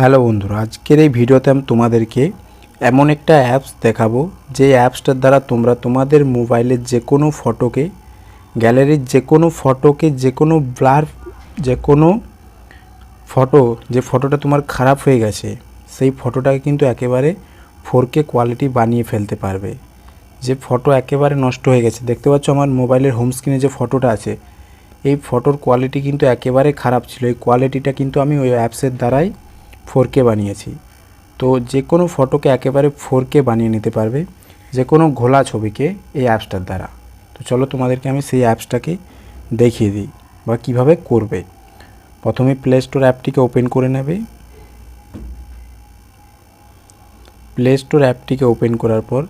Hello বন্ধুরা, আজকের এই ভিডিওতে আমি তোমাদেরকে এমন একটা অ্যাপস দেখাবো যে অ্যাপসটার দ্বারা তোমরা তোমাদের মোবাইলের যে কোনো ফটোকে, গ্যালারির যে কোনো ফটোকে, যে কোনো ব্লার, যে কোনো ফটো, যে ফটোটা তোমার খারাপ হয়ে গেছে সেই ফটোটাকে কিন্তু একেবারে 4K কোয়ালিটি বানিয়ে ফেলতে পারবে। যে ফটো একেবারে নষ্ট হয়ে গেছে, দেখতে পাচ্ছ আমার মোবাইলের হোম স্ক্রিনে যে ফটোটা আছে, এই ফটোর কোয়ালিটি কিন্তু একেবারে খারাপ ছিল। এই কোয়ালিটিটা কিন্তু আমি ওই অ্যাপসের দ্বারাই 4K বানিয়েছি। তো যে কোনো ফটোকে একেবারে 4K বানিয়ে নিতে পারবে, যে কোনো ঘোলা ছবিকে এই অ্যাপসটার দ্বারা। তো চলো তোমাদেরকে আমি সেই অ্যাপসটাকে দেখিয়ে দিই বা কিভাবে করবে। প্রথমে প্লে স্টোর অ্যাপটিকে ওপেন করে নেবে। প্লে স্টোর অ্যাপটিকে ওপেন করার পর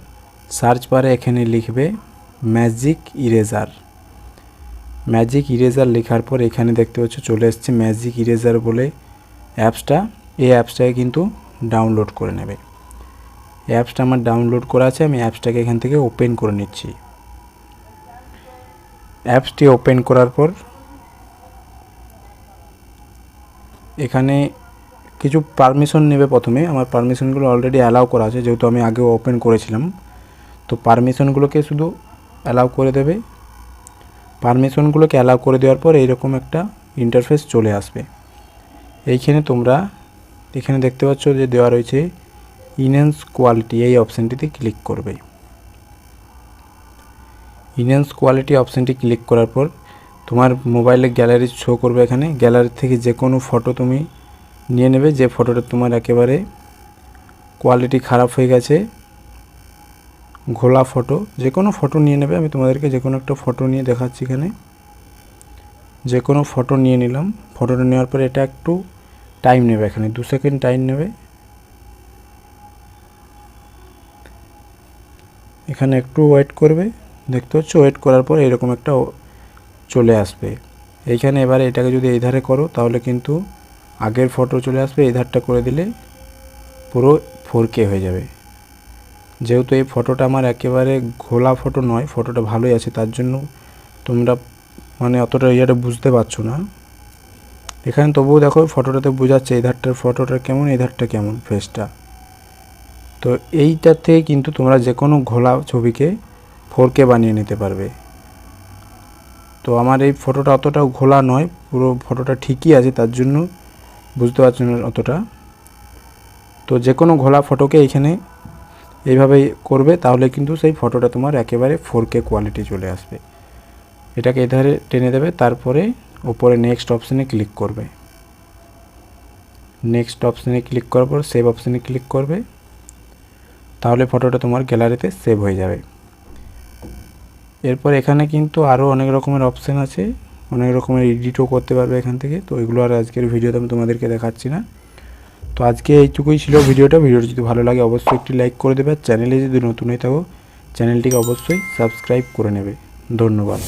সার্চ বারে এখানে লিখবে ম্যাজিক ইরেজার। ম্যাজিক ইরেজার লেখার পর এখানে দেখতে পাচ্ছ চলে এসছে ম্যাজিক ইরেজার বলে অ্যাপসটা। এই অ্যাপসটাকে কিন্তু ডাউনলোড করে নেবে। এই অ্যাপসটা আমার ডাউনলোড করা আছে, আমি অ্যাপসটাকে এখান থেকে ওপেন করে নিচ্ছি। অ্যাপসটি ওপেন করার পর এখানে কিছু পারমিশন নেবে। প্রথমে আমার পারমিশনগুলো অলরেডি অ্যালাউ করা আছে, যেহেতু আমি আগেও ওপেন করেছিলাম। তো পারমিশনগুলোকে শুধু অ্যালাউ করে দেবে। পারমিশনগুলোকে অ্যালাউ করে দেওয়ার পর এইরকম একটা ইন্টারফেস চলে আসবে। এইখানে তোমরা এখানে দেখতে পাচ্ছ যে দেওয়া রয়েছে ইনহ্যান্স কোয়ালিটি, এই অপশানটিতে ক্লিক করবে। ইনহ্যান্স কোয়ালিটি অপশানটি ক্লিক করার পর তোমার মোবাইলে গ্যালারি শো করবে। এখানে গ্যালারি থেকে যে কোনো ফটো তুমি নিয়ে নেবে, যে ফটোটা তোমার একেবারে কোয়ালিটি খারাপ হয়ে গেছে, ঘোলা ফটো, যে কোনো ফটো নিয়ে নেবে। আমি তোমাদেরকে যে কোনো একটা ফটো নিয়ে দেখাচ্ছি। এখানে যে কোনো ফটো নিয়ে নিলাম। ফটোটা নেওয়ার পর এটা একটু টাইম নেবে, এখানে 2 সেকেন্ড টাইম নেবে। এখানে একটু ওয়েট করবে, দেখতে পাচ্ছ। ওয়েট করার পর এরকম একটা চলে আসবে। এইখানে এবারে এটাকে যদি এই ধারে করো তাহলে কিন্তু আগের ফটো চলে আসবে। এই ধারটা করে দিলে পুরো 4K হয়ে যাবে। যেহেতু এই ফটোটা আমার একেবারে ঘোলা ফটো নয়, ফটোটা ভালোই আছে, তার জন্য তোমরা মানে অতটা ইয়েটা বুঝতে পারছো না। এখানে তবুও দেখো ফটোটাতে বোঝাচ্ছে এই ধারটার ফটোটা কেমন, এই ধারটা কেমন, ফেসটা। তো এইটার থেকে কিন্তু তোমরা যে কোনো ঘোলা ছবিকে 4K বানিয়ে নিতে পারবে। তো আমার এই ফটোটা অতটাও ঘোলা নয়, পুরো ফটোটা ঠিকই আছে, তার জন্য বুঝতে পারছো না অতটা। তো যে কোনো ঘোলা ফটোকে এইখানে এইভাবে করবে, তাহলে কিন্তু সেই ফটোটা তোমার একেবারে 4K কোয়ালিটি চলে আসবে। এটাকে এধারে টেনে দেবে, তারপরে উপরে নেক্সট অপশানে ক্লিক করবে। নেক্সট অপশানে ক্লিক করার পর সেভ অপশানে ক্লিক করবে, তাহলে ফটোটা তোমার গ্যালারিতে সেভ হয়ে যাবে। এরপর এখানে কিন্তু আরও অনেক রকমের অপশান আছে, অনেক রকমের এডিটও করতে পারবে এখান থেকে। তো এগুলো আর আজকের ভিডিওতে আমি তোমাদেরকে দেখাচ্ছি না। তো আজকে এইটুকুই ছিল ভিডিওটা যদি ভালো লাগে অবশ্যই একটি লাইক করে দেবে। চ্যানেলে যদি নতুন হয়ে থাকো চ্যানেলটিকে অবশ্যই সাবস্ক্রাইব করে নেবে। ধন্যবাদ।